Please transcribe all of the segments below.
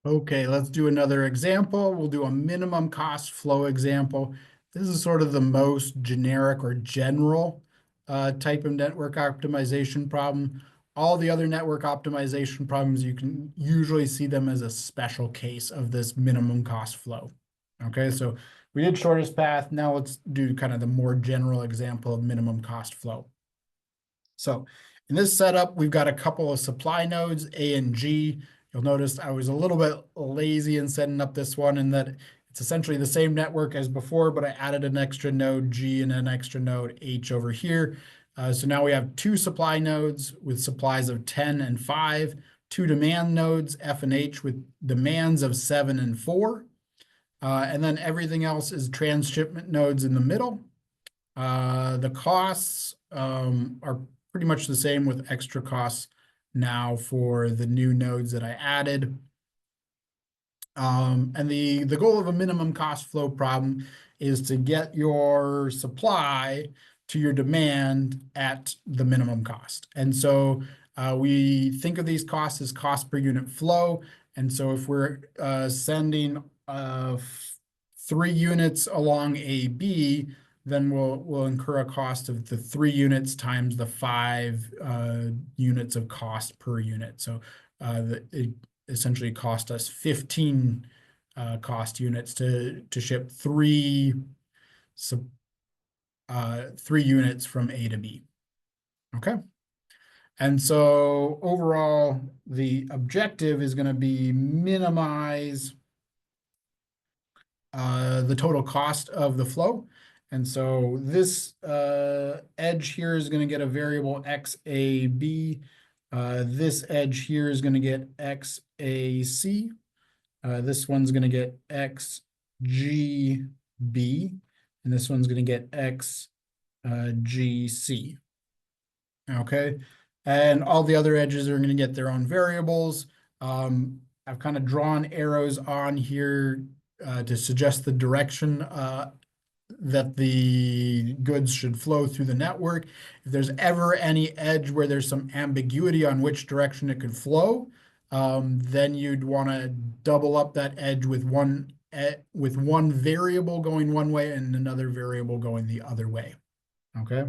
Okay, let's do another example. We'll do a minimum cost flow example. This is sort of the most generic or general type of network optimization problem. All the other network optimization problems, you can usually see them as a special case of this minimum cost flow. Okay, so we did shortest path. Now let's do kind of the more general example of minimum cost flow. So in this setup, we've got a couple of supply nodes, A and G. You'll notice I was a little bit lazy in setting up this one in that it's essentially the same network as before, but I added an extra node G and an extra node H over here. So now we have two supply nodes with supplies of 10 and 5, two demand nodes, F and H, with demands of 7 and 4. And then everything else is transshipment nodes in the middle. The costs are pretty much the same with extra costs now for the new nodes that I added. And the goal of a minimum cost flow problem is to get your supply to your demand at the minimum cost. And so we think of these costs as cost per unit flow. And so if we're sending 3 units along AB, then we'll incur a cost of the 3 units times the 5 units of cost per unit. So it essentially cost us 15 cost units to ship 3 units from A to B. Okay. And so overall, the objective is going to be minimize the total cost of the flow. And so this edge here is going to get a variable XAB. This edge here is going to get XAC. This one's going to get XGB. And this one's going to get XGC. Okay. And all the other edges are going to get their own variables. I've kind of drawn arrows on here to suggest the direction that the goods should flow through the network. If there's ever any edge where there's some ambiguity on which direction it could flow, then you'd want to double up that edge with one variable going one way and another variable going the other way. Okay.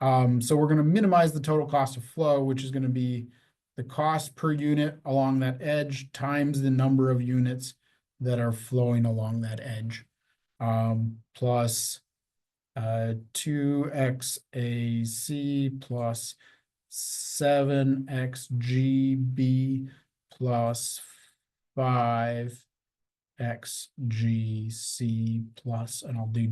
So we're going to minimize the total cost of flow, which is going to be the cost per unit along that edge times the number of units that are flowing along that edge, plus 2XAC plus 7XGB plus 5XGC plus, and I'll do ...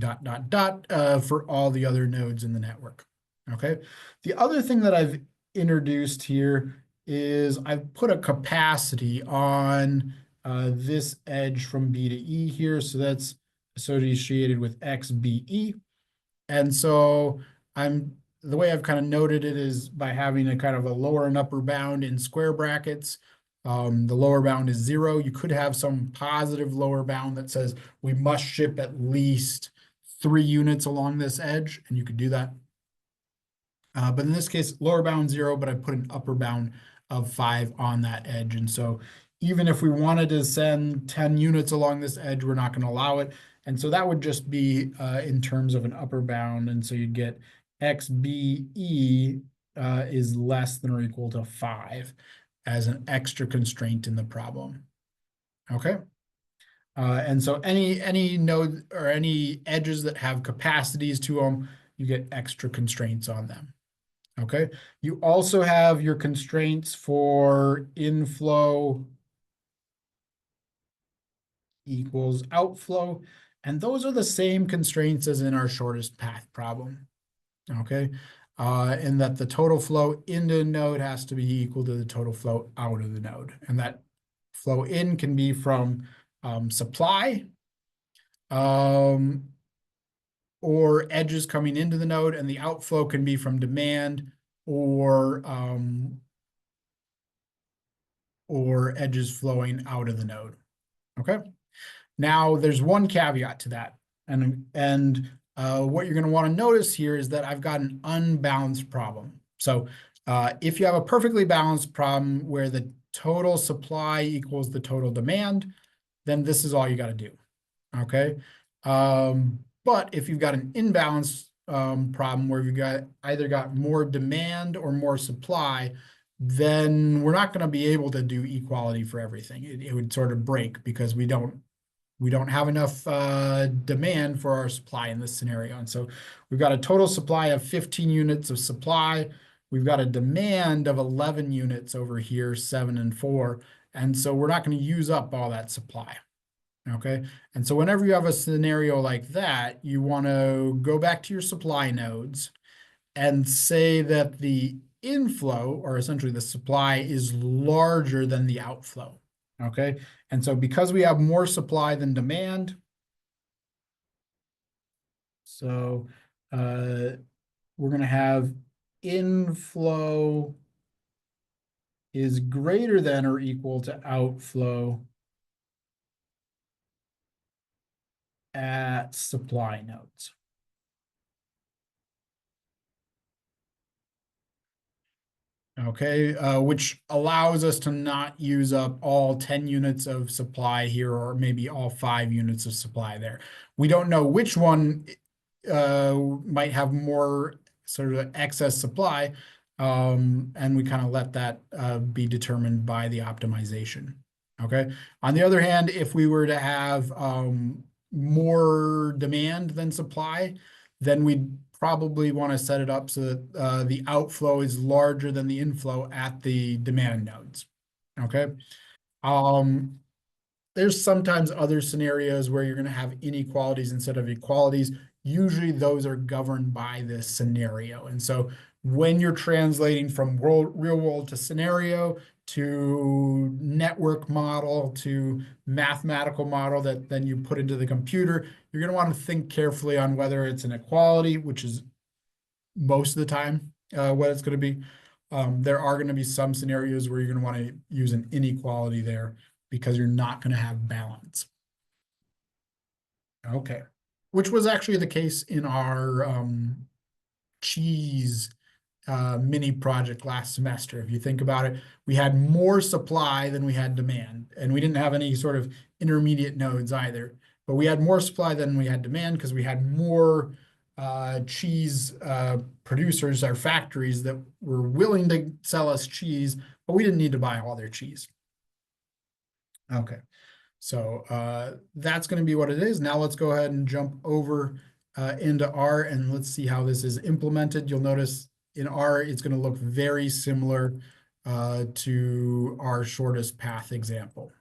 for all the other nodes in the network. Okay. The other thing that I've introduced here is I've put a capacity on this edge from B to E here. So that's associated with XBE. And so the way I've kind of noted it is by having a kind of a lower and upper bound in square brackets. The lower bound is 0. You could have some positive lower bound that says we must ship at least 3 units along this edge, and you could do that. But in this case, lower bound 0, but I put an upper bound of 5 on that edge. And so even if we wanted to send 10 units along this edge, we're not going to allow it. And so that would just be in terms of an upper bound. And so you'd get XBE is less than or equal to 5 as an extra constraint in the problem. Okay. And so any node or any edges that have capacities to them, you get extra constraints on them. Okay. You also have your constraints for inflow equals outflow. And those are the same constraints as in our shortest path problem. Okay. In that the total flow into the node has to be equal to the total flow out of the node. And that flow in can be from supply or edges coming into the node, and the outflow can be from demand or edges flowing out of the node. Okay. Now there's one caveat to that, and what you're going to want to notice here is that I've got an unbalanced problem. So if you have a perfectly balanced problem where the total supply equals the total demand, then this is all you got to do. Okay. But if you've got an imbalance problem where you've got either got more demand or more supply, then we're not going to be able to do equality for everything. It would sort of break because we don't have enough demand for our supply in this scenario. And so we've got a total supply of 15 units of supply. We've got a demand of 11 units over here, 7 and 4. And so we're not going to use up all that supply. Okay. And so whenever you have a scenario like that, you want to go back to your supply nodes and say that the inflow, or essentially the supply, is larger than the outflow. Okay. And so because we have more supply than demand, so we're going to have inflow is greater than or equal to outflow at supply nodes. Okay, which allows us to not use up all 10 units of supply here, or maybe all 5 units of supply there. We don't know which one might have more sort of excess supply, and we kind of let that be determined by the optimization. Okay. On the other hand, if we were to have more demand than supply, then we'd probably want to set it up so that the outflow is larger than the inflow at the demand nodes. Okay. Um, there's sometimes other scenarios where you're going to have inequalities instead of equalities. Usually those are governed by this scenario. And so when you're translating from real world to scenario to network model to mathematical model that then you put into the computer, you're going to want to think carefully on whether it's an equality, which is most of the time what it's going to be. There are going to be some scenarios where you're going to want to use an inequality there because you're not going to have balance. Okay, which was actually the case in our cheese mini project last semester. If you think about it, we had more supply than we had demand, and we didn't have any sort of intermediate nodes either. But we had more supply than we had demand because we had more cheese producers, our factories that were willing to sell us cheese, but we didn't need to buy all their cheese. Okay, so that's going to be what it is. Now let's go ahead and jump over into R and let's see how this is implemented. You'll notice in R, it's going to look very similar to our shortest path example.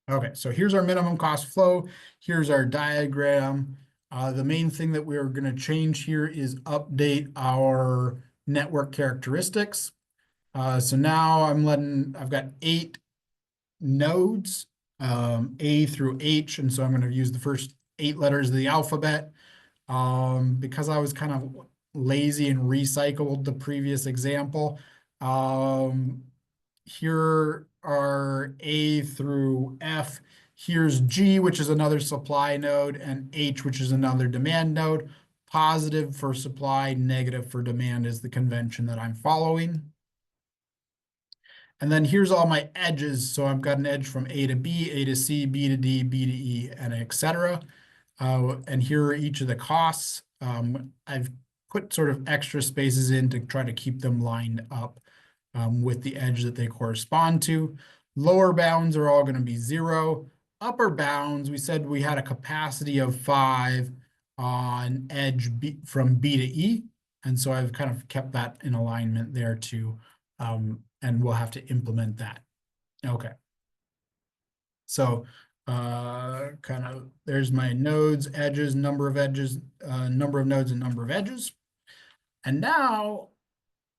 Okay, so here's our minimum cost flow. Here's our diagram. The main thing that we're going to change here is update our network characteristics. So now I've got 8 nodes, A through H, and so I'm going to use the first 8 letters of the alphabet. Because I was kind of lazy and recycled the previous example. Here are A through F. Here's G, which is another supply node, and H, which is another demand node. Positive for supply, negative for demand is the convention that I'm following. And then here's all my edges. So I've got an edge from A to B, A to C, B to D, B to E, and etc. And here are each of the costs. I've put sort of extra spaces in to try to keep them lined up with the edge that they correspond to. Lower bounds are all going to be 0. Upper bounds, we said we had a capacity of 5 on edge B, from B to E. And so I've kind of kept that in alignment there too. And we'll have to implement that. Okay. So kind of there's my nodes, edges, number of nodes and number of edges. And now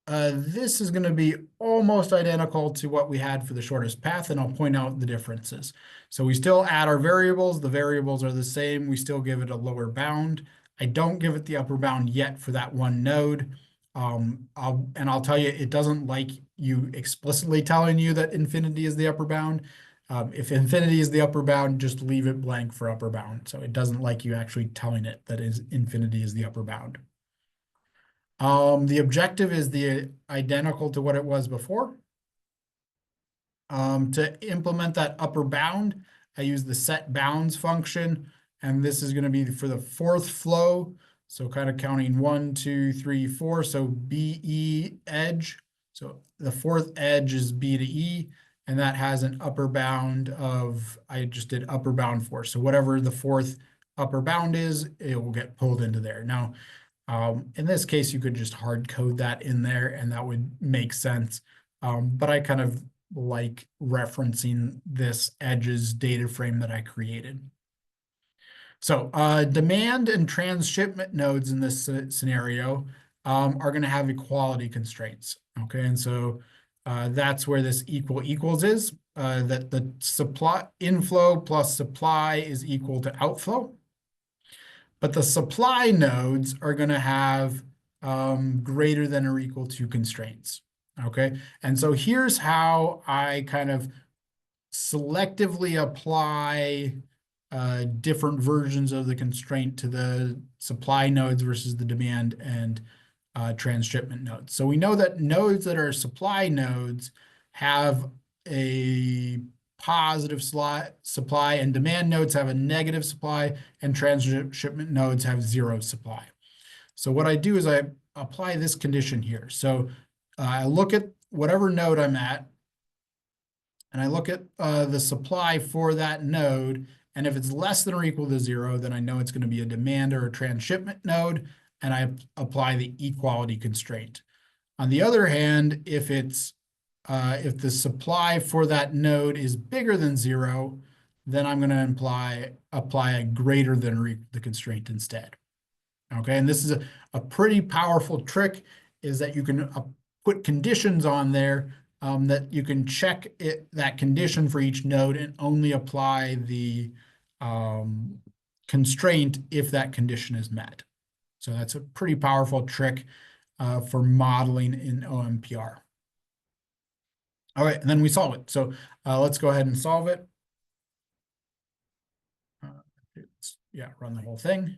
this is going to be almost identical to what we had for the shortest path, and I'll point out the differences. So we still add our variables. The variables are the same. We still give it a lower bound. I don't give it the upper bound yet for that one node. I'll tell you, it doesn't like you explicitly telling you that infinity is the upper bound. If infinity is the upper bound, just leave it blank for upper bound. So it doesn't like you actually telling it that infinity is the upper bound. The objective is the identical to what it was before. To implement that upper bound, I use the set bounds function, and this is going to be for the fourth flow. So kind of counting 1, 2, 3, 4. So BE edge. So the fourth edge is B to E, and that has an upper bound of, I just did upper bound for. So whatever the fourth upper bound is, it will get pulled into there. Now, in this case, you could just hard code that in there and that would make sense. But I kind of like referencing this edges data frame that I created. So demand and transshipment nodes in this scenario are going to have equality constraints. Okay, and so that's where this equals is, that the supply inflow plus supply is equal to outflow. But the supply nodes are going to have greater than or equal to constraints. Okay, and so here's how I kind of selectively apply different versions of the constraint to the supply nodes versus the demand and transshipment nodes. So we know that nodes that are supply nodes have a positive supply and demand nodes have a negative supply and transshipment nodes have zero supply. So what I do is I apply this condition here. So I look at whatever node I'm at, and I look at the supply for that node, and if it's less than or equal to 0, then I know it's going to be a demand or a transshipment node, and I apply the equality constraint. On the other hand, if the supply for that node is bigger than 0, then I'm going to apply a greater than or equal to constraint instead. Okay, and this is a pretty powerful trick, is that you can put conditions on there that you can check that condition for each node and only apply the constraint if that condition is met. So that's a pretty powerful trick for modeling in OMPR. All right, and then we solve it. So let's go ahead and solve it. Run the whole thing.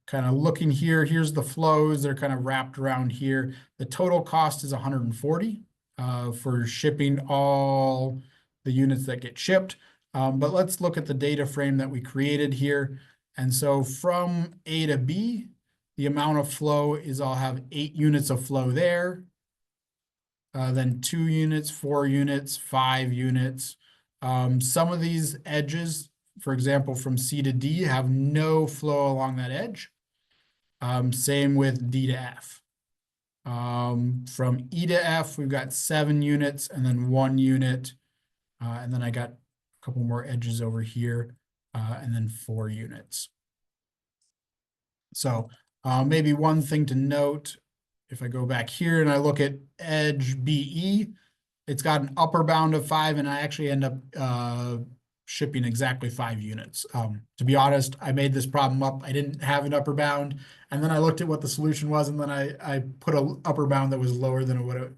Kind of looking here, here's the flows. They're kind of wrapped around here. The total cost is 140 for shipping all the units that get shipped. But let's look at the data frame that we created here. And so from A to B, the amount of flow is I'll have 8 units of flow there. Then 2 units, 4 units, 5 units. Some of these edges, for example, from C to D, have no flow along that edge. Same with D to F. From E to F, we've got 7 units and then 1 unit. And then I got a couple more edges over here, and then 4 units. So maybe one thing to note, if I go back here and I look at edge BE, it's got an upper bound of 5, and I actually end up shipping exactly 5 units. To be honest, I made this problem up. I didn't have an upper bound, and then I looked at what the solution was, and then I put an upper bound that was lower than it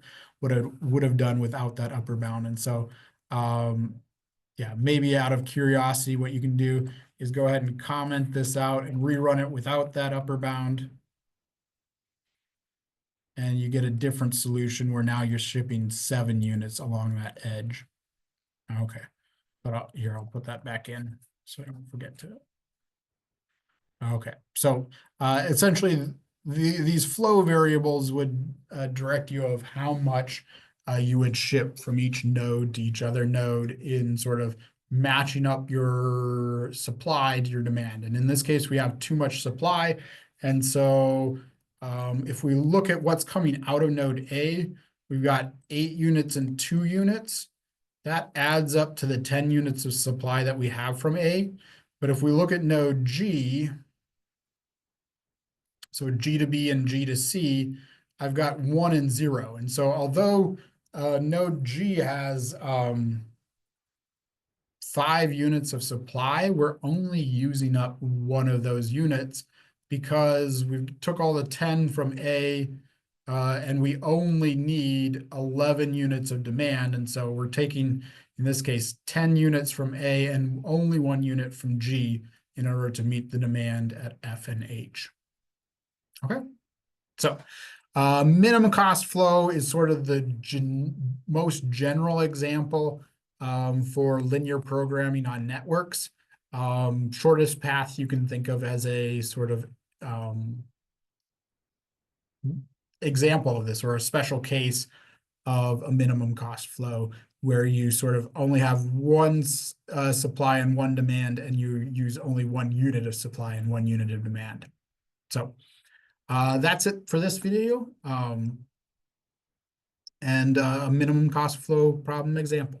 would have done without that upper bound. And so, yeah, maybe out of curiosity, what you can do is go ahead and comment this out and rerun it without that upper bound. And you get a different solution where now you're shipping 7 units along that edge. Okay, but here, I'll put that back in so I don't forget to. Okay, so essentially these flow variables would direct you of how much you would ship from each node to each other node in sort of matching up your supply to your demand. And in this case, we have too much supply. And so if we look at what's coming out of node A, we've got 8 units and 2 units. That adds up to the 10 units of supply that we have from A. But if we look at node G, so G to B and G to C, I've got 1 and 0. And so although node G has 5 units of supply, we're only using up 1 of those units because we took all the 10 from A and we only need 11 units of demand. And so we're taking, in this case, 10 units from A and only 1 unit from G in order to meet the demand at F and H. Okay. So minimum cost flow is sort of the most general example for linear programming on networks. Shortest path you can think of as a sort of example of this, or a special case of a minimum cost flow, where you sort of only have one supply and one demand, and you use only one unit of supply and one unit of demand. So that's it for this video, and a minimum cost flow problem example.